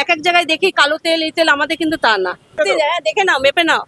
এক এক জায়গায় দেখি কালো তেল এই তেল, আমাদের কিন্তু তা না। দেখে নাও, মেপে নাও।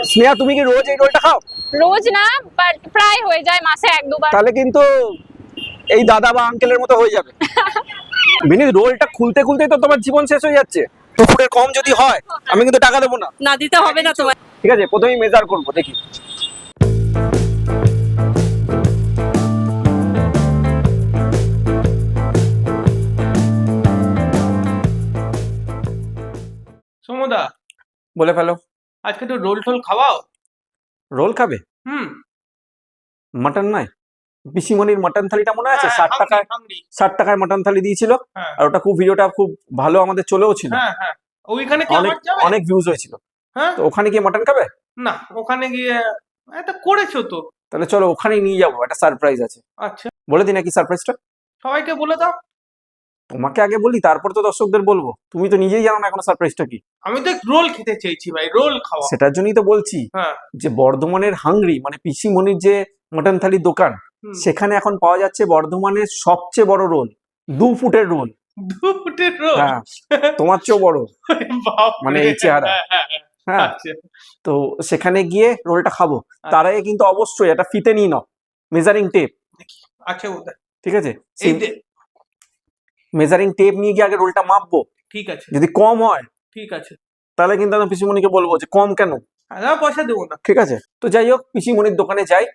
স্নেহা, তুমি কি রোজ এই রোলটা খাও? রোজ না, বাট প্রায় হয়ে যায়, মাসে এক দুবার। তাহলে কিন্তু এই দাদা বা আঙ্কেলের মতো হয়ে যাবে। বিনীত, রোলটা খুলতে খুলতেই তো তোমার জীবন শেষ হয়ে যাচ্ছে। দুপুরের কম যদি হয় আমি কিন্তু টাকা দেবো না। না দিতে হবে না তোমার। ঠিক আছে, প্রথমেই মেজার করবো, দেখি। সমুদা, বলে ফেলো। আজকে তো রোল টোল খাওয়াও। রোল খাবে? মাটন নয়, পিসিমনির মাটন থালিটা মনে আছে? 60 টাকায় 60 টাকায় মাটন থালি দিয়েছিল। আর ওটা খুব, ভিডিওটা খুব ভালো আমাদের চলেও ছিল। ওইখানে কি আমার যাবে? অনেক ভিউজ হয়েছিল। হ্যাঁ, তো ওখানে গিয়ে মাটন খাবে? না, ওখানে গিয়ে এটা করেছো তো। তাহলে চলো ওখানেই নিয়ে যাবো, একটা সারপ্রাইজ আছে। আচ্ছা, বলে দিই নাকি সারপ্রাইজটা? সবাইকে বলে দাও। তোমাকে আগে বলি, তারপর তো দর্শকদের বলবো। তুমি তো নিজেই জানো না এখন সারপ্রাইজটা কি। আমি তো রোল খেতে চেয়েছি ভাই, রোল খাওয়া। সেটার জন্যই তো বলছি হ্যাঁ, যে বর্ধমানের হাংরি মানে পিসিমনির যে মাটন থালির দোকান, সেখানে এখন পাওয়া যাচ্ছে বর্ধমানের সবচেয়ে বড় রোল, 2 ফুটের রোল। 2 ফুটের রোল? হ্যাঁ, তোমার চেয়েও বড়, মানে এই চেহারা। হ্যাঁ, আচ্ছা, তো সেখানে গিয়ে রোলটা খাবো। তার আগে কিন্তু অবশ্যই একটা ফিতে নিয়ে নাও, মেজারিং টেপ। আচ্ছা, ঠিক আছে, এই যে মেজারিং টেপ নিয়ে গিয়ে আগে রোলটা মাপবো। ঠিক আছে, যদি কম হয় ঠিক আছে, তাহলে কিন্তু আমি পিসিমনিকে বলবো যে কম কেন। পয়সা দেবো না। ঠিক আছে, তো যাই হোক, পিসিমনির দোকানে যাই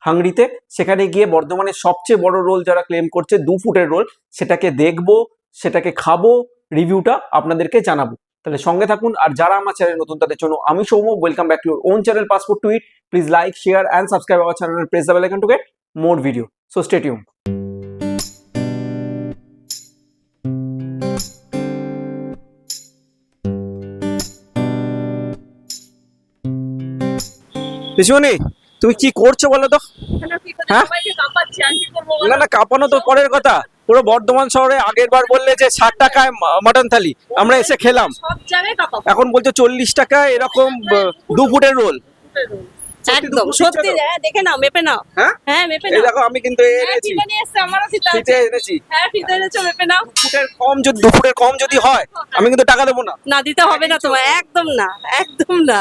হাংরিতে। সেখানে গিয়ে বর্ধমানের সবচেয়ে বড় রোল যারা ক্লেম করছে 2 ফুটের রোল, সেটাকে দেখবো, সেটাকে খাবো, রিভিউটা আপনাদেরকে জানাবো। তাহলে সঙ্গে থাকুন। আর যারা আমার চ্যানেল নতুন তাদের জন্য আমি Soumya, welcome back to your own channel passport to it. Please like, share and subscribe our channel and press the bell icon to get more video. So stay tuned. পিসিমনি, তুমি কি করছো বলো তো? হ্যাঁ? না না, কাঁপানো তো পরের কথা। পুরো বর্ধমান শহরে আগের বার বললে যে 60 টাকায় মাটন থালি, আমরা এসে খেলাম। এখন বলছো 40 টাকায় এরকম 2 ফুটের রোল। একদম সত্যি, দেখে নাও, মেপে নাও। হ্যাঁ, মেপে নাও। এই দেখো, আমি কিন্তু এনেছি, ফিতে এনেছি। হ্যাঁ, ফিতে এনেছো, মেপে নাও। 2 ফুটের কম যদি হয় আমি কিন্তু টাকা দেবো না। না দিতে হবে না তোমার, একদম না, একদম না।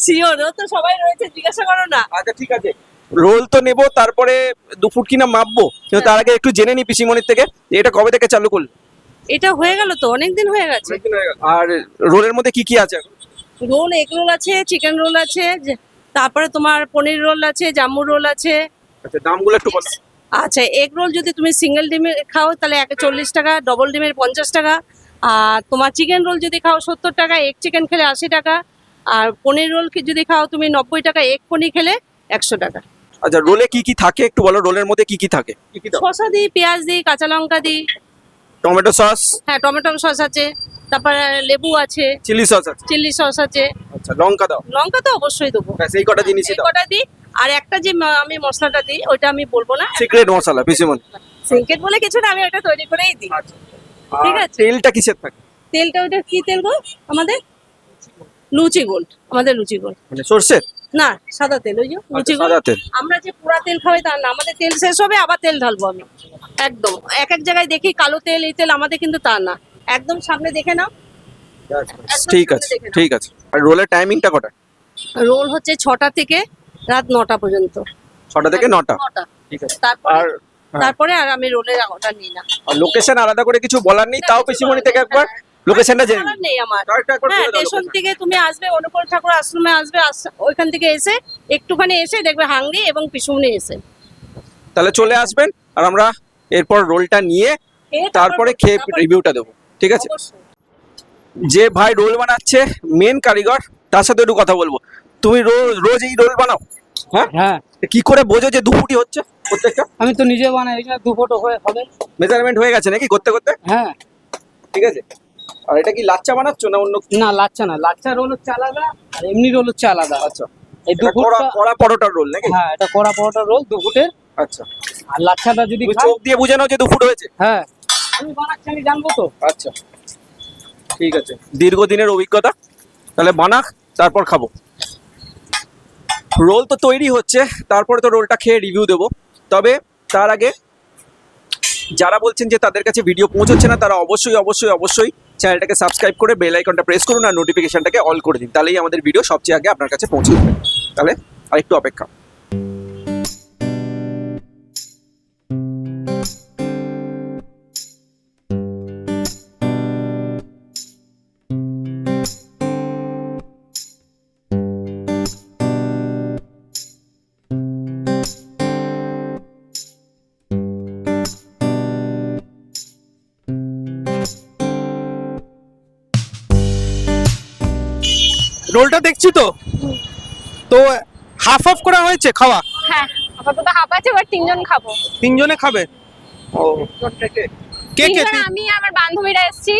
শিওর? ও তো সবাই রয়েছে, জিজ্ঞাসা করো না। আচ্ছা ঠিক আছে, রোল তো নেবো, তারপরে 2 ফুট কিনা মাপবো। কিন্তু তার আগে একটু জেনে নি পিসিমনির থেকে এটা কবে থেকে চালু করলো। এটা হয়ে গেল তো, অনেকদিন হয়ে গেছে। আর রোলের মধ্যে কি কি আছে? রোল, এগ রোল আছে, চিকেন রোল আছে, তারপরে তোমার পনির রোল আছে, জাম্বু রোল আছে। আচ্ছা, দামগুলো একটু বলো। আচ্ছা, এগ রোল যদি তুমি সিঙ্গেল ডিমের খাও তাহলে 40 টাকা, ডবল ডিমের 50 টাকা। আর তোমার চিকেন রোল যদি খাও 70 টাকা, এগ চিকেন খেলে 80 টাকা। আর পনির রোল যদি খাও তুমি 90 টাকা, এগ পনির খেলে 100 টাকা। আচ্ছা, রোলে কি কি থাকে একটু বলো, রোলের মধ্যে কি কি থাকে? শসা দিই, পেঁয়াজ দিই, কাঁচা লঙ্কা দিই, টমেটো সস। হ্যাঁ, টমেটো সস আছে, তারপরে লেবু আছে, চিলি সস আছে। চিলি সস আছে। আচ্ছা, লঙ্কা দাও? লঙ্কা তো অবশ্যই দেবো। ব্যাস, এই কটা জিনিসই দাও। কটা দিই। আর একটা যে আমি মশলাটা দিই ওইটা আমি বলবো না, সিক্রেট মশলা পিসিমনি। সিক্রেট বলে কিছু না, আমি ওটা তৈরি করেই দিই। ঠিক আছে। তেলটা কিসের থাকে? তেলটা ওইটা কি তেল গো আমাদের? লুচি গোল্ড, আমাদের লুচি গোল্ড। মানে সরষের না, সাদা তেল, ওই যে লুচি গোল্ড। সাদা তেল। আমরা যে পুরা তেল খাওয়াই তা না, আমাদের তেল শেষ হবে আবার তেল ঢালবো আমি। একদম এক এক জায়গায় দেখি কালো তেল এই তেল, আমাদের কিন্তু তা না। একদম সামনে দেখে নাও। ঠিক আছে, ঠিক আছে। আর রোলের টাইমিংটা কটা? রোল হচ্ছে 6টা থেকে রাত 9টা পর্যন্ত। 6টা থেকে 9টা। ঠিক আছে। তারপরে আর আমি রোলের অর্ডার নিই না। আর লোকেশন আলাদা করে কিছু বলার নেই? তাও পিসিমনি থেকে একবার লোকেশনটা জেনে নিন। নেই আমার। হ্যাঁ, স্টেশন থেকে তুমি আসবে, অনুকূল ঠাকুর আশ্রমে আসবে, ওইখান থেকে এসে একটুখানি এসে দেখবে হাংরি এবং পিসুমনি এসে। তাহলে চলে আসবেন, আর আমরা এরপর রোলটা নিয়ে তারপরে খেয়ে রিভিউটা দেবো। ঠিক আছে? যে ভাই রোল বানাচ্ছে, মেন কারিগর, তার সাথে একটু কথা বলবো। তুমি রোজ এই রোল বানাও? হ্যাঁ হ্যাঁ। কি করে বোঝো যে 2 ফুটই হচ্ছে প্রত্যেকটা? আমি তো নিজে বানাই, এই জন্য 2 ফুট হবে। মেজারমেন্ট হয়ে গেছে নাকি করতে করতে? হ্যাঁ, ঠিক আছে। আর এটা কি লাচ্চা বানাচ্ছ না অন্য? না, লাচ্চা না, লাচ্চা রোল হচ্ছে আলাদা আর এমনি রোল হচ্ছে আলাদা। আচ্ছা, এই 2 ফুটটা কড়া পরোটার রোল নাকি? হ্যাঁ, এটা কড়া পরোটার রোল 2 ফুটের। আচ্ছা। আর লাচ্চাটা যদি তুমি চোখ দিয়ে বুঝে নাও যে 2 ফুট হয়েছে? হ্যাঁ, আমি বানাচ্ছি, আমি জানবো তো। আচ্ছা, ঠিক আছে, দীর্ঘদিনের অভিজ্ঞতা। তাহলে বানাক, তারপর খাবো। রোল তো তৈরি হচ্ছে, তারপরে তো রোলটা খেয়ে রিভিউ দেবো। তবে তার আগে যারা বলছেন যে তাদের কাছে ভিডিও পৌঁছচ্ছে না তারা অবশ্যই চ্যানেলটাকে সাবস্ক্রাইব করে বেল আইকনটা প্রেস করুন আর নোটিফিকেশনটাকে অল করে দিন, তাহলেই আমাদের ভিডিও সবচেয়ে আগে আপনার কাছে পৌঁছে যাবে। তাহলে আরেকটু অপেক্ষা। রোলটা দেখছি তো হাফ হাফ করা হয়েছে খাওয়া, হ্যাঁ আপাতত হাফ আছে, এবার 3 জন খাবো। তিনজনে খাবে? ও কে কে? 3 জন, আমি আমার বান্ধবীরা এসেছি,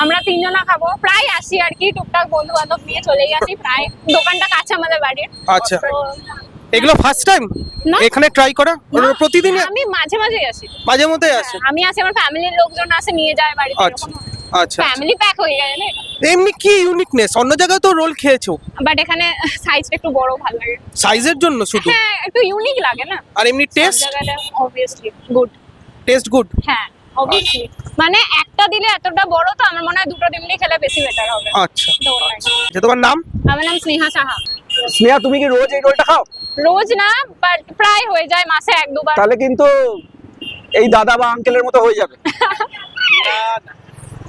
আমরা 3 জনা খাবো। প্রায় আসি আর কি, টুকটাক বন্ধু বান্ধব নিয়ে চলেই আসি, প্রায় দোকানটা কাছে আমাদের বাড়ির। আচ্ছা, তো এগুলো ফার্স্ট টাইম না। এখানে ট্রাই করা? প্রতিদিন আমি মাঝে মাঝে আসি, মাঝে মধ্যে আসে? আমি আসি, আমার ফ্যামিলির লোকজন আসে নিয়ে যায় বাড়িতে। আচ্ছা আচ্ছা, ফ্যামিলি প্যাক হয়ে গেছে না এমনি কি ইউনিকনেস? অন্য জায়গায় তো রোল খেয়েছো, বাট এখানে সাইজটা একটু বড় ভালো লাগে। সাইজের জন্য শুধু? হ্যাঁ একটু ইউনিক লাগে না। আর এমনি টেস্ট? জায়গাটা অবভিয়াসলি গুড। Taste good? হ্যাঁ অবভিয়াসলি, মানে একটা দিলে এতটা বড়, তো আমার মনে হয় দুটো ডিমলি খেলে বেশি বেটার হবে। আচ্ছা, তো ওটাই। যে তোমার নাম? আমার নাম স্নেহা সাহা। স্নেহা, তুমি কি রোজ এই রোলটা খাও? রোজ না, বাট প্রায় হয়ে যায় মাসে 1-2 বার। তাহলে কিন্তু এই দাদা বা আঙ্কেলের মতো হয়ে যাবে।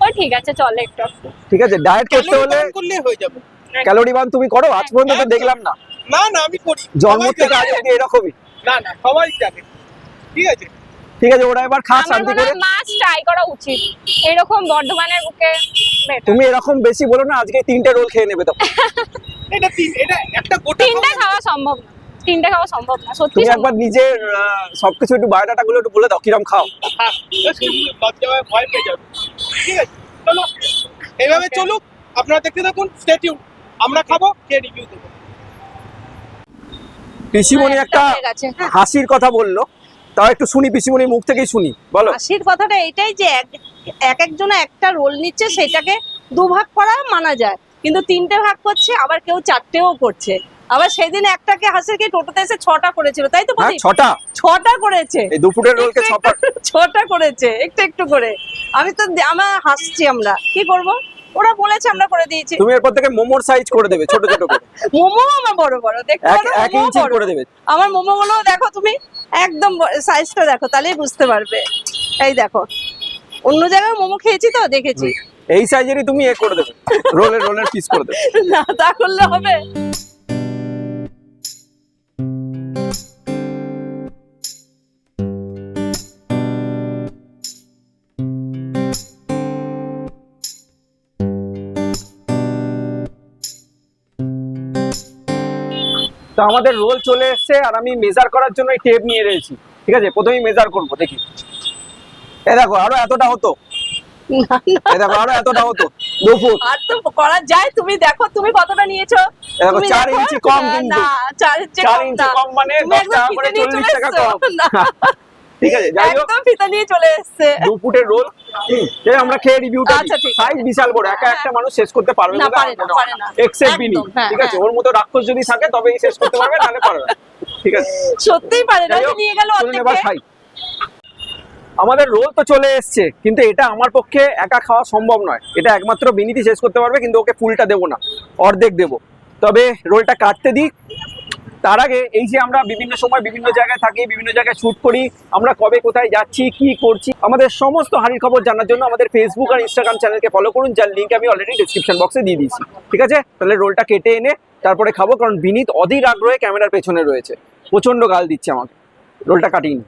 ও ঠিক আছে, চলে একটু। ঠিক আছে, ডায়েট করতে হলে করলে হয়ে যাবে। ক্যালোরি বার্ন তুমি করো? আজ পর্যন্ত তো দেখলাম না। না না, আমি করি জন্ম থেকে আজ অবধি এরকমই। না না, সবাই জানে। ঠিক আছে ঠিক আছে, ওরা এবার খা আমার শান্তি মনে করে। হয় মাছ ট্রাই করা উচিত, এরকম বর্ধমানের বুকে better। তুমি এরকম বেশি বলো না, আজকে 3টে রোল খেয়ে নেবে তো। এটা একটা গোটা 3টা খাওয়া সম্ভব না, 3টা খাওয়া সম্ভব না, সত্যি তুমি সম্ভব একবার নিজের সবকিছু একটু বায়োডাটা গুলো একটু বলে দাও, কিরম খাও। ভয় পেয়ে যাবে। ঠিক আছে, চলো এইভাবে চলুক, আপনারা দেখতে থাকুন, স্টে টিউন। আমরা খাবো, খেয়ে রিভিউ দেবো। পিসিমণি হ্যাঁ, একটা হয়ে গেছে। হ্যাঁ। হাসির কথা বললো, তাও একটু শুনি, পিসিমণির মুখ থেকেই শুনি, বলো। হাসির কথাটা এটাই যে এক একজনে একটা রোল নিচ্ছে, সেটাকে 2 ভাগ করা মানা যায়, কিন্তু 3টে ভাগ করছে, আবার কেউ 4টেও করছে। আবার সেদিন একটাকে হাসিরকে টোটোতে এসে 6টা করেছিল, তাই তো? হ্যাঁ, প্রদীপ? 6টা করেছে, এই 2 ফুটের রোলকে 6টা 6টা করেছে, একটু করে। আমি তো আমার হাসছি, আমরা কি করব, ওরা বলেছে আমরা করে দিয়েছি। তুমি এরপর থেকে মোমোর সাইজ করে দেবে, ছোট ছোট করে। মোমো আমার বড় বড় দেখতে পারো, 1 মোমো ইঞ্চি বড়। করে দেবে। আমার মোমো গুলো দেখো তুমি, একদম সাইজটা দেখো, তাহলেই বুঝতে পারবে। এই দেখো, অন্য জায়গায় মোমো খেয়েছি তো, দেখেছি। এই সাইজেরই তুমি করে দেবে, রোলের পিস করে দেবে। না তা করলে হবে? তো আমাদের রোল চলে এসেছে, আর আমি মেজার করার জন্য এই টেপ নিয়ে রয়েছি। ঠিক আছে, প্রথমেই মেজার করবো, দেখি। এই দেখো, আরো এতটা হতো। না, না, এই দেখো, আরো এতটা হতো, 2 ফুট। আর তো করা যায়। তুমি দেখো, তুমি কতটা নিয়েছো? এই দেখো, তুমি 4 দেখো। ইঞ্চি কম কিন্তু। না, 4 ইঞ্চি 4 কম ইঞ্চি না। কম মানে তুমি 10 একদম টাকা করে, ফিতে নিয়ে 40 চলে টাকা এসছো। কম। না, ঠিক আছে, যাই হোক, একদম ফিতে নিয়ে চলে এসছে। 2 ফুটের রোল। আমরা খেয়ে রিভিউটা আচ্ছা, ঠিক আছে। সাইজ বিশাল বড়, একটা মানুষ শেষ করতে পারবে না, বলে পারে আমার না, মনে হয় পারে না। এক্সেপ্ট বিনি। একদম, হ্যাঁ, ঠিক আছে, হ্যাঁ। ওর মতো রাক্ষস যদি থাকে তবেই শেষ করতে পারবে, নাহলে পারবে না। ঠিক আছে, সত্যিই পারে না, যাই হোক, নিয়ে গেল চলুন অর্ধেক এবার খেয়ে। খাই। আমাদের রোল তো চলে এসছে, কিন্তু এটা আমার পক্ষে একা খাওয়া সম্ভব নয়। এটা একমাত্র বিনীতি শেষ করতে পারবে, কিন্তু ওকে ফুলটা দেবো না, অর্ধেক দেবো। তবে রোলটা কাটতে দিই, তার আগে এই যে আমরা বিভিন্ন সময় বিভিন্ন জায়গায় থাকি, বিভিন্ন জায়গায় শুট করি, আমরা কবে কোথায় যাচ্ছি, কি করছি, আমাদের সমস্ত হাঁড়ির খবর জানার জন্য আমাদের ফেসবুক আর ইনস্টাগ্রাম চ্যানেলকে ফলো করুন, যার লিঙ্ক আমি অলরেডি ডেসক্রিপশন বক্সে দিয়ে দিয়েছি। ঠিক আছে, তাহলে রোলটা কেটে এনে তারপরে খাবো, কারণ বিনীত অধীর আগ্রহে ক্যামেরার পেছনে রয়েছে, প্রচন্ড গাল দিচ্ছে আমাকে। রোলটা কাটিয়ে নি।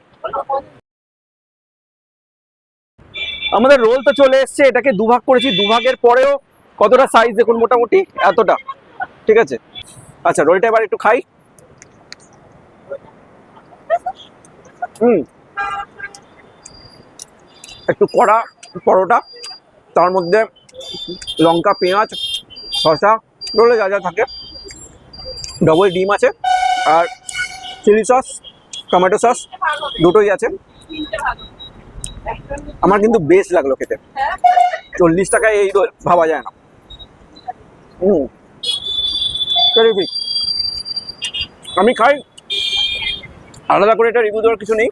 আমাদের রোল তো চলে এসছে, এটাকে 2 ভাগ করেছি। 2 ভাগের পরেও কতটা সাইজ দেখুন, মোটামুটি এতটা। ঠিক আছে, আচ্ছা, রোলটা এবার একটু খাই। একটু কড়া পরোটা, তার মধ্যে লঙ্কা, পেঁয়াজ, শসা, রোলে যা যা থাকে, ডবল ডিম আছে, আর চিলি সস, টমেটো সস দুটোই আছে। আমার কিন্তু বেশ লাগলো খেতে। 40 টাকায় এই রোল ভাবা যায় না। টেরিফিক। আমি খাই, আলাদা করে এটা রিভিউ দেওয়ার কিছু নেই।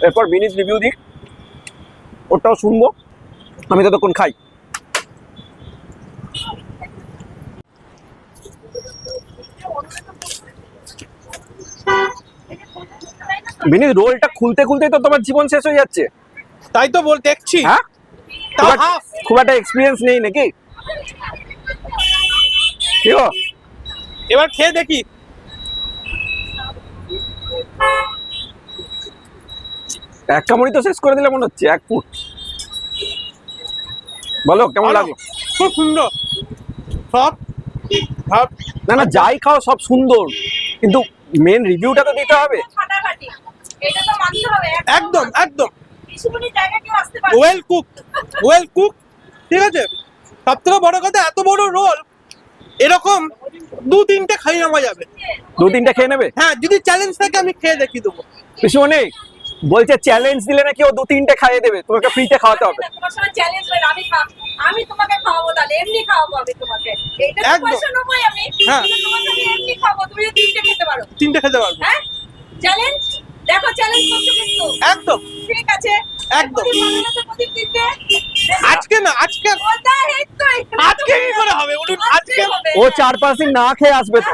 এরপর বিনীত রিভিউ দিই, ওটাও শুনবো। আমি ততক্ষণ খাই। বিনীত, রোলটা খুলতে খুলতেই তো তোমার জীবন শেষ হয়ে যাচ্ছে। তাই তো দেখছি। হ্যাঁ, তাও হাফ। খুব একটা এক্সপিরিয়েন্স নেই নাকি? কি গো? এবার খেয়ে দেখি। এক কামড়ি তো শেষ করে দিলে মনে হচ্ছে, এক ফুট। বলো কেমন লাগলো? খুব সুন্দর সব সব। না না, যাই খাও সব সুন্দর, কিন্তু মেন রিভিউটা তো দিতে হবে। ফাটাফাটি, এটা তো মানতে হবে। একদম একদম পিসুমনির জায়গায় কেউ আসতে পারে। Well cook, well cook. ঠিক আছে, সব থেকে বড় কথা, এত বড় রোল এরকম 2-3টে খাই নেওয়া যাবে। 2-3টা খেয়ে নেবে? হ্যাঁ, যদি চ্যালেঞ্জ থাকে আমি খেয়ে দেখিয়ে দেবো। পিসুমনি বলছে চ্যালেঞ্জ দিলে নাকি ও 2-3টে খাইয়ে দেবে, তোমাকে ফ্রিতে খাওয়াতে হবে। তোমার সঙ্গে চ্যালেঞ্জ হয়, আমি তোমাকে খাওয়াবো, তাহলে এমনি খাওয়াবো আমি তোমাকে। এটা তো একদম। পয়সা নেবই আমি, হ্যাঁ। কিন্তু তোমাকে আমি এমনি খাওয়াবো, তুমি যদি 3টে খেতে পারো। 3টে খেতে পারবো। হ্যাঁ, চ্যালেঞ্জ দেখো, চ্যালেঞ্জ করছো কিন্তু। একদম ঠিক আছে, একদম। প্রদীপ বানানো তো প্রদীপ 3টে। আজকে না, আজকে আজকে কি করে হবে বলুন? আজকে ও 4-5 দিন না খেয়ে আসবে তো।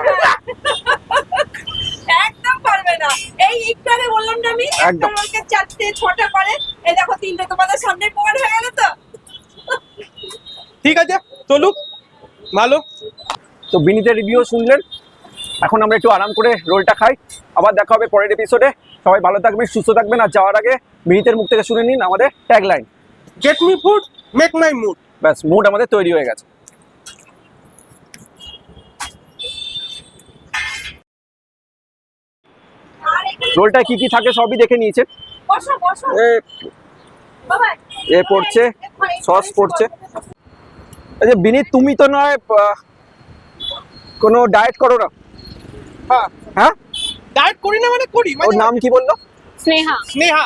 একদম পারবে না। এই একটু আগে বললাম না আমি, একটা একদম। রোলকে 4টে করে, এই দেখো 3টে তোমাদের সামনে প্রমাণ হয়ে গেল তো। ঠিক আছে, চলুক। ভালো। তো বিনীতের রিভিউ শুনলেন, এখন আমরা একটু আরাম করে রোলটা খাই। আবার দেখা হবে পরের এপিসোডে। সবাই ভালো থাকবেন, সুস্থ থাকবেন। আর যাওয়ার আগে বিনীতের মুখ থেকে শুনে নিন আমাদের tagline. Get me food, make my mood. ব্যাস, মুড আমাদের তৈরি হয়ে গেছে। আর এখানে রোলটায় কি কি থাকে সবই দেখে নিয়েছেন। বসো বসো এ বাবা। এ পড়ছে, সস পড়ছে। আচ্ছা বিনীত, তুমি তো নয় কোনো ডায়েট করো না? হ্যাঁ, হ্যাঁ, ডায়েট করি না মানে করি। ওর নাম কি বললো? স্নেহা। স্নেহা।